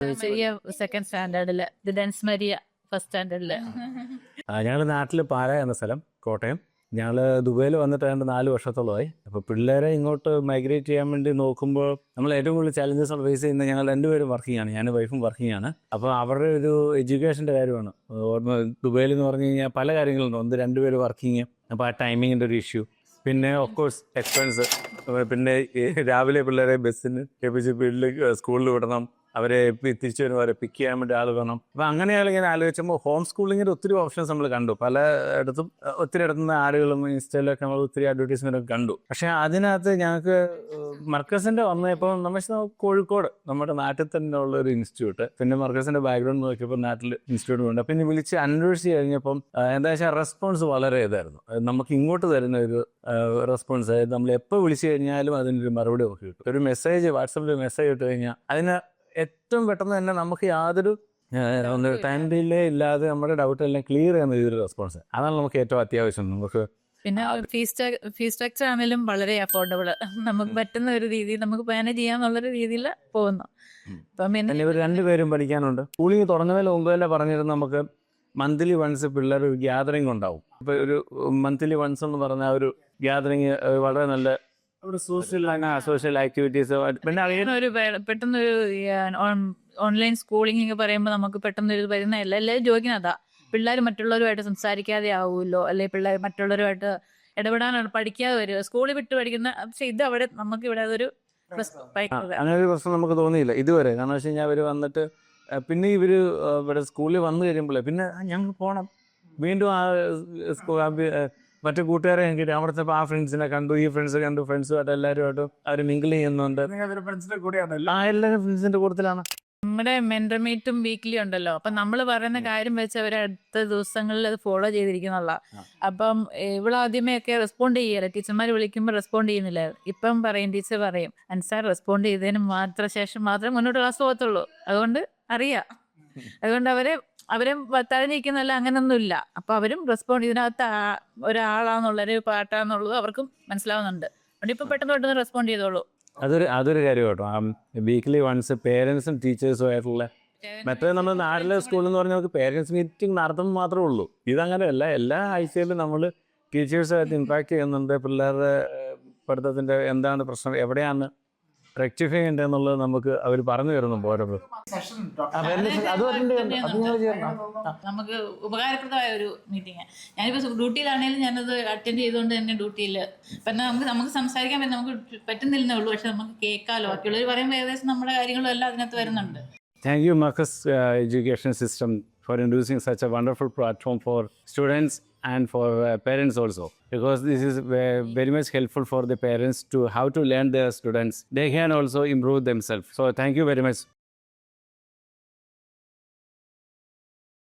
ചെറിയ സെക്കൻഡ് സ്റ്റാൻഡേർഡില്, ഇത് dense Maria first സ്റ്റാൻഡേർഡില്. ഞങ്ങൾ നാട്ടിൽ പാല എന്ന സ്ഥലം, കോട്ടയം. ഞങ്ങൾ ദുബൈയിൽ വന്നിട്ട് ഏതാണ്ട് 4 വർഷത്തോളമായി. അപ്പോൾ പിള്ളേരെ ഇങ്ങോട്ട് മൈഗ്രേറ്റ് ചെയ്യാൻ വേണ്ടി നോക്കുമ്പോൾ നമ്മൾ ഏറ്റവും കൂടുതൽ ചാലഞ്ചസ് ഫേസ് ചെയ്യുന്നത്, ഞങ്ങൾ രണ്ടുപേരും വർക്കിംഗ് ആണ്, ഞാനും വൈഫും വർക്കിംഗ് ആണ്. അപ്പോൾ അവരുടെ ഒരു എഡ്യൂക്കേഷൻ്റെ കാര്യമാണ്. ദുബൈയിൽ എന്ന് പറഞ്ഞു കഴിഞ്ഞാൽ പല കാര്യങ്ങളുണ്ട്. ഒന്ന്, രണ്ടുപേരും വർക്കിംഗ്, അപ്പോൾ ആ ടൈമിങ്ങിൻ്റെ ഒരു ഇഷ്യൂ. പിന്നെ ഓഫ് കോഴ്സ് എക്സ്പെൻസ്. പിന്നെ രാവിലെ പിള്ളേരെ ബസ്സിന് കേൾപ്പിച്ച് സ്കൂളിൽ വിടണം, അവരെ തിരിച്ചു വരുമ്പോൾ അവരെ പിക്ക് ചെയ്യാൻ വേണ്ടി ആൾ വേണം. അപ്പം അങ്ങനെയാണ് ഇങ്ങനെ ആലോചിച്ചപ്പോൾ ഹോം സ്കൂളിങ്ങിൻ്റെ ഒത്തിരി ഓപ്ഷൻസ് നമ്മൾ കണ്ടു. പലയിടത്തും ഒത്തിരി ഇടത്തുനിന്ന് ആളുകളും ഇൻസ്റ്റയിലൊക്കെ നമ്മൾ ഒത്തിരി അഡ്വർടൈസ്മെൻ്റ് ഒക്കെ കണ്ടു. പക്ഷേ അതിനകത്ത് ഞങ്ങൾക്ക് മർക്കസിൻ്റെ വന്നപ്പോൾ നമ്മൾ കോഴിക്കോട് നമ്മുടെ നാട്ടിൽ തന്നെ ഉള്ള ഒരു ഇൻസ്റ്റിറ്റ്യൂട്ട്, പിന്നെ മർക്കസിൻ്റെ ബാക്ക്ഗ്രൗണ്ട് നോക്കിയപ്പോൾ നാട്ടിൽ ഇൻസ്റ്റിറ്റ്യൂട്ട് ഉണ്ട്. പിന്നെ വിളിച്ച് അന്വേഷിച്ച് കഴിഞ്ഞപ്പം എന്താ വെച്ചാൽ റെസ്പോൺസ് വളരെ ഇതായിരുന്നു. നമുക്ക് ഇങ്ങോട്ട് തരുന്ന ഒരു റെസ്പോൺസ്, അതായത് നമ്മൾ എപ്പോൾ വിളിച്ചു കഴിഞ്ഞാലും അതിനൊരു മറുപടി നമുക്ക് കിട്ടും. ഒരു മെസ്സേജ്, വാട്സപ്പിൽ മെസ്സേജ് ഇട്ട് കഴിഞ്ഞാൽ അതിന് ഏറ്റവും പെട്ടെന്ന് തന്നെ നമുക്ക് യാതൊരു ടൈം ഡിലേ ഇല്ലാതെ നമ്മുടെ ഡൗട്ട് എല്ലാം ക്ലിയർ ചെയ്യുന്ന ഒരു റെസ്പോൺസ്. അതാണ് നമുക്ക് ഏറ്റവും അത്യാവശ്യം. നമുക്ക് പിന്നെ ഫീസ് സ്ട്രക്ചർ ആണെങ്കിലും വളരെ അഫോർഡബിൾ, നമുക്ക് പറ്റുന്ന ഒരു രീതിയിൽ നമുക്ക് മാനേജ് ചെയ്യാന്നുള്ളൊരു രീതിയിൽ പോകുന്നു. അപ്പം പിന്നെ ഇവർ രണ്ടുപേരും പഠിക്കാനുണ്ട്. സ്കൂളിങ് തുടങ്ങുന്നതിന് മുമ്പ് തന്നെ പറഞ്ഞിരുന്നു നമുക്ക് മന്ത്ലി വൺസ് പിള്ളേർ ഒരു ഗ്യാതറിങ് ഉണ്ടാവും. ഇപ്പോൾ ഒരു മന്ത്ലി വൺസ് എന്ന് പറഞ്ഞാൽ ഒരു ഗ്യാതറിങ് വളരെ നല്ല ഒരു സോഷ്യൽ ആക്ടിവിറ്റീസ്. പിന്നെ ഒരു പെട്ടെന്നൊരു ഓൺലൈൻ സ്കൂളിംഗ് പറയുമ്പോൾ നമുക്ക് പെട്ടെന്നൊരു വരുന്ന എല്ലാവരും ചോദിക്കുന്നതാ, പിള്ളേർ മറ്റുള്ളവരുമായിട്ട് സംസാരിക്കാതെ ആവുമല്ലോ, അല്ലെങ്കിൽ പിള്ളേർ മറ്റുള്ളവരുമായിട്ട് ഇടപെടാനാണ് പഠിക്കാതെ വരിക, സ്കൂളിൽ വിട്ട് പഠിക്കുന്ന. പക്ഷെ ഇത് അവിടെ നമുക്ക് ഇവിടെ അതൊരു അങ്ങനെ ഒരു പ്രശ്നം നമുക്ക് തോന്നിയില്ല ഇതുവരെ. കാരണം വെച്ച് കഴിഞ്ഞാൽ അവർ വന്നിട്ട് പിന്നെ ഇവർ ഇവിടെ സ്കൂളിൽ വന്നു കഴിയുമ്പോഴേ പിന്നെ ഞങ്ങൾ പോകണം, വീണ്ടും ആ മറ്റു കൂട്ടുകാരെ എനിക്ക് അവിടുത്തെ ആ ഫ്രണ്ട്സിനെ കണ്ടു, ഈ ഫ്രണ്ട്സ് കണ്ടു, ഫ്രണ്ട്സുമായിട്ട് എല്ലാവരുമായിട്ടും അവർ മിങ്കിൾ ചെയ്യുന്നുണ്ട്. എല്ലാവരും ഫ്രണ്ട്സിന്റെ കൂട്ടത്തിലാണ്. നമ്മുടെ മെന്റർ മീറ്റും വീക്ക്ലി ഉണ്ടല്ലോ, അപ്പം നമ്മൾ പറയുന്ന കാര്യം വെച്ച് അവർ അടുത്ത ദിവസങ്ങളിൽ അത് ഫോളോ ചെയ്തിരിക്കുന്നുള്ള. അപ്പം ഇവളാദ്യമേ ഒക്കെ റെസ്പോണ്ട് ചെയ്യല, ടീച്ചർമാർ വിളിക്കുമ്പോൾ റെസ്പോണ്ട് ചെയ്യുന്നില്ല. ഇപ്പം പറയും, ടീച്ചർ പറയും, അൻസാർ റെസ്പോണ്ട് ചെയ്തതിന് ശേഷം മാത്രമേ മുന്നോട്ട് ക്ലാസ് പോകത്തുള്ളൂ. അതുകൊണ്ട് അറിയാം, അതുകൊണ്ട് അവരെ തഴഞ്ഞിരിക്കുന്നല്ല, അങ്ങനൊന്നുമില്ല. അപ്പോൾ അവരും റെസ്പോണ്ട്, ഇതിനകത്ത് ഒരാളാന്നുള്ളൊരു പാട്ടാന്നുള്ളത് അവർക്കും മനസ്സിലാവുന്നുണ്ട്. അതുകൊണ്ട് ഇപ്പം പെട്ടെന്ന് റെസ്പോണ്ട് ചെയ്തോളൂ. അതൊരു കാര്യം കേട്ടോ. വീക്ക്ലി വൺസ് പേരൻസും ടീച്ചേഴ്സും ആയിട്ടുള്ള, മറ്റേ നമ്മൾ നാട്ടിലെ സ്കൂളിൽ എന്ന് പറഞ്ഞാൽ നമുക്ക് പേരൻസ് മീറ്റിംഗ് നടത്തുമ്പോൾ മാത്രമേ ഉള്ളൂ. ഇതങ്ങനെയല്ല, എല്ലാ ആഴ്ചയിലും നമ്മൾ ടീച്ചേഴ്സുമായിട്ട് ഇമ്പാക്ട് ചെയ്യുന്നുണ്ട്. പിള്ളേരുടെ പഠിത്തത്തിൻ്റെ എന്താണ് പ്രശ്നം, എവിടെയാണ് റെക്ടിഫൈ ചെയ്യേണ്ടതെന്നുള്ളത് നമുക്ക് അവർ പറഞ്ഞു തരുന്നുണ്ട് ഓരോ. നമുക്ക് ഉപകാരപ്രദമായ ഒരു മീറ്റിംഗ്. ഞാനിപ്പോൾ ഡ്യൂട്ടിയിലാണെങ്കിലും ഞാനത് അറ്റൻഡ് ചെയ്തുകൊണ്ട് തന്നെ ഡ്യൂട്ടിയിൽ പിന്നെ നമുക്ക് സംസാരിക്കാൻ പറ്റും, നമുക്ക് പറ്റുന്നില്ലെന്നേ ഉള്ളൂ, പക്ഷെ നമുക്ക് കേൾക്കാമല്ലോ. ബാക്കിയുള്ളവർ പറയുമ്പോൾ ഏകദേശം നമ്മുടെ കാര്യങ്ങളും എല്ലാം അതിനകത്ത് വരുന്നുണ്ട്. Thank you, Marcus Education System, for introducing such a wonderful platform for students and for parents also, because this is very much helpful for the parents to how to learn their students. They can also improve themselves. So thank you very much.